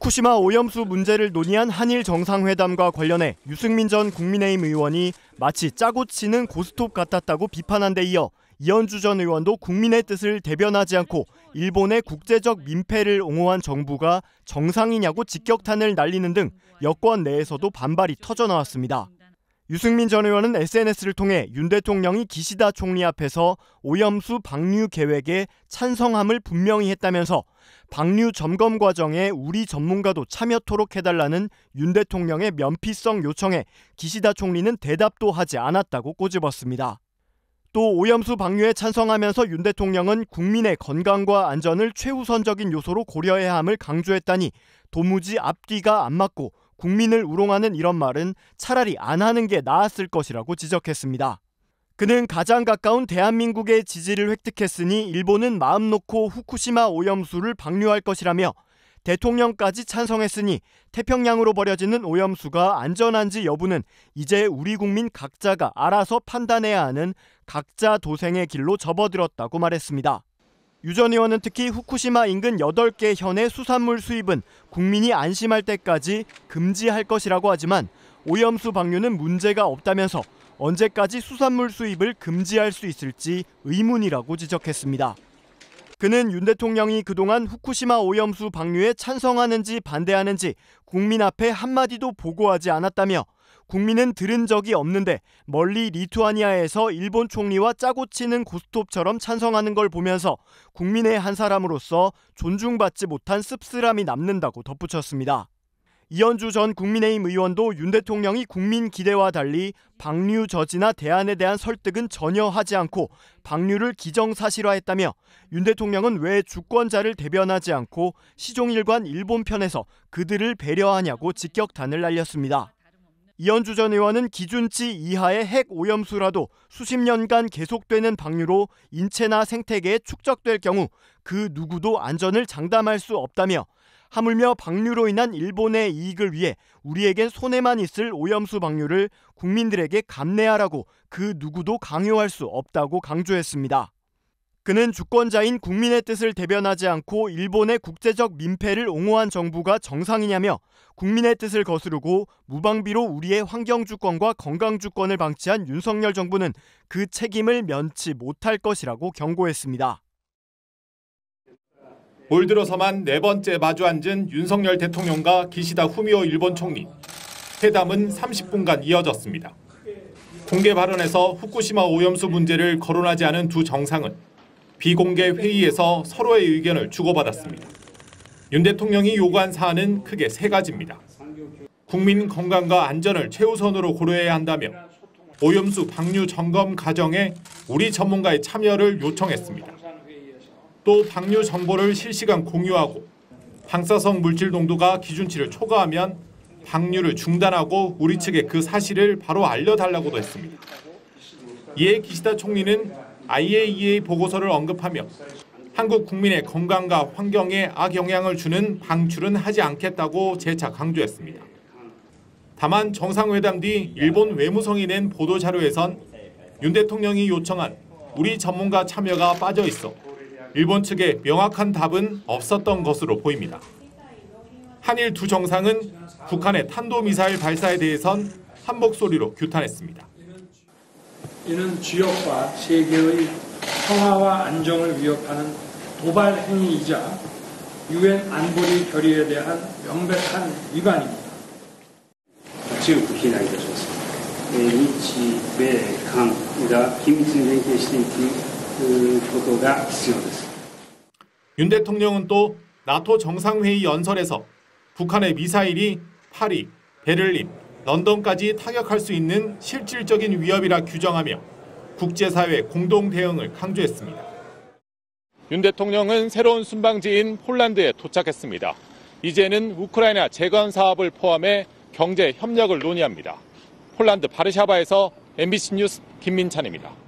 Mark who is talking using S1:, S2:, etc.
S1: 후쿠시마 오염수 문제를 논의한 한일 정상회담과 관련해 유승민 전 국민의힘 의원이 마치 짜고 치는 고스톱 같았다고 비판한 데 이어 이현주 전 의원도 국민의 뜻을 대변하지 않고 일본의 국제적 민폐를 옹호한 정부가 정상이냐고 직격탄을 날리는 등 여권 내에서도 반발이 터져나왔습니다. 유승민 전 의원은 SNS를 통해 윤 대통령이 기시다 총리 앞에서 오염수 방류 계획에 찬성함을 분명히 했다면서 방류 점검 과정에 우리 전문가도 참여토록 해달라는 윤 대통령의 면피성 요청에 기시다 총리는 대답도 하지 않았다고 꼬집었습니다. 또 오염수 방류에 찬성하면서 윤 대통령은 국민의 건강과 안전을 최우선적인 요소로 고려해야 함을 강조했다니 도무지 앞뒤가 안 맞고 국민을 우롱하는 이런 말은 차라리 안 하는 게 나았을 것이라고 지적했습니다. 그는 가장 가까운 대한민국의 지지를 획득했으니 일본은 마음 놓고 후쿠시마 오염수를 방류할 것이라며 대통령까지 찬성했으니 태평양으로 버려지는 오염수가 안전한지 여부는 이제 우리 국민 각자가 알아서 판단해야 하는 각자 도생의 길로 접어들었다고 말했습니다. 유 전 의원은 특히 후쿠시마 인근 8개 현의 수산물 수입은 국민이 안심할 때까지 금지할 것이라고 하지만 오염수 방류는 문제가 없다면서 언제까지 수산물 수입을 금지할 수 있을지 의문이라고 지적했습니다. 그는 윤 대통령이 그동안 후쿠시마 오염수 방류에 찬성하는지 반대하는지 국민 앞에 한마디도 보고하지 않았다며 국민은 들은 적이 없는데 멀리 리투아니아에서 일본 총리와 짜고 치는 고스톱처럼 찬성하는 걸 보면서 국민의 한 사람으로서 존중받지 못한 씁쓸함이 남는다고 덧붙였습니다. 이현주 전 국민의힘 의원도 윤 대통령이 국민 기대와 달리 방류 저지나 대안에 대한 설득은 전혀 하지 않고 방류를 기정사실화했다며 윤 대통령은 왜 주권자를 대변하지 않고 시종일관 일본 편에서 그들을 배려하냐고 직격탄을 날렸습니다. 이현주 전 의원은 기준치 이하의 핵 오염수라도 수십 년간 계속되는 방류로 인체나 생태계에 축적될 경우 그 누구도 안전을 장담할 수 없다며 하물며 방류로 인한 일본의 이익을 위해 우리에겐 손해만 있을 오염수 방류를 국민들에게 감내하라고 그 누구도 강요할 수 없다고 강조했습니다. 그는 주권자인 국민의 뜻을 대변하지 않고 일본의 국제적 민폐를 옹호한 정부가 정상이냐며 국민의 뜻을 거스르고 무방비로 우리의 환경주권과 건강주권을 방치한 윤석열 정부는 그 책임을 면치 못할 것이라고 경고했습니다.
S2: 올 들어서만 4번째 마주 앉은 윤석열 대통령과 기시다 후미오 일본 총리. 회담은 30분간 이어졌습니다. 공개 발언에서 후쿠시마 오염수 문제를 거론하지 않은 두 정상은 비공개 회의에서 서로의 의견을 주고받았습니다. 윤 대통령이 요구한 사안은 크게 3가지입니다. 국민 건강과 안전을 최우선으로 고려해야 한다며 오염수 방류 점검 과정에 우리 전문가의 참여를 요청했습니다. 또 방류 정보를 실시간 공유하고 방사성 물질 농도가 기준치를 초과하면 방류를 중단하고 우리 측에 그 사실을 바로 알려달라고도 했습니다. 이에 기시다 총리는 IAEA 보고서를 언급하며 한국 국민의 건강과 환경에 악영향을 주는 방출은 하지 않겠다고 재차 강조했습니다. 다만 정상회담 뒤 일본 외무성이 낸 보도자료에선 윤 대통령이 요청한 우리 전문가 참여가 빠져 있어 일본 측에 명확한 답은 없었던 것으로 보입니다. 한일 두 정상은 북한의 탄도미사일 발사에 대해선 한 목소리로 규탄했습니다.
S3: 이는 지역과 세계의 평화와 안정을 위협하는 도발 행위이자 유엔 안보리 결의에 대한 명백한 위반입니다.
S4: 強く非難いたします。日米韓が緊密に連携していくことが必要です。
S2: 윤 대통령은 또 나토 정상회의 연설에서 북한의 미사일이 파리, 베를린, 런던까지 타격할 수 있는 실질적인 위협이라 규정하며 국제사회 공동 대응을 강조했습니다. 윤 대통령은 새로운 순방지인 폴란드에 도착했습니다. 이제는 우크라이나 재건 사업을 포함해 경제 협력을 논의합니다. 폴란드 바르샤바에서 MBC 뉴스 김민찬입니다.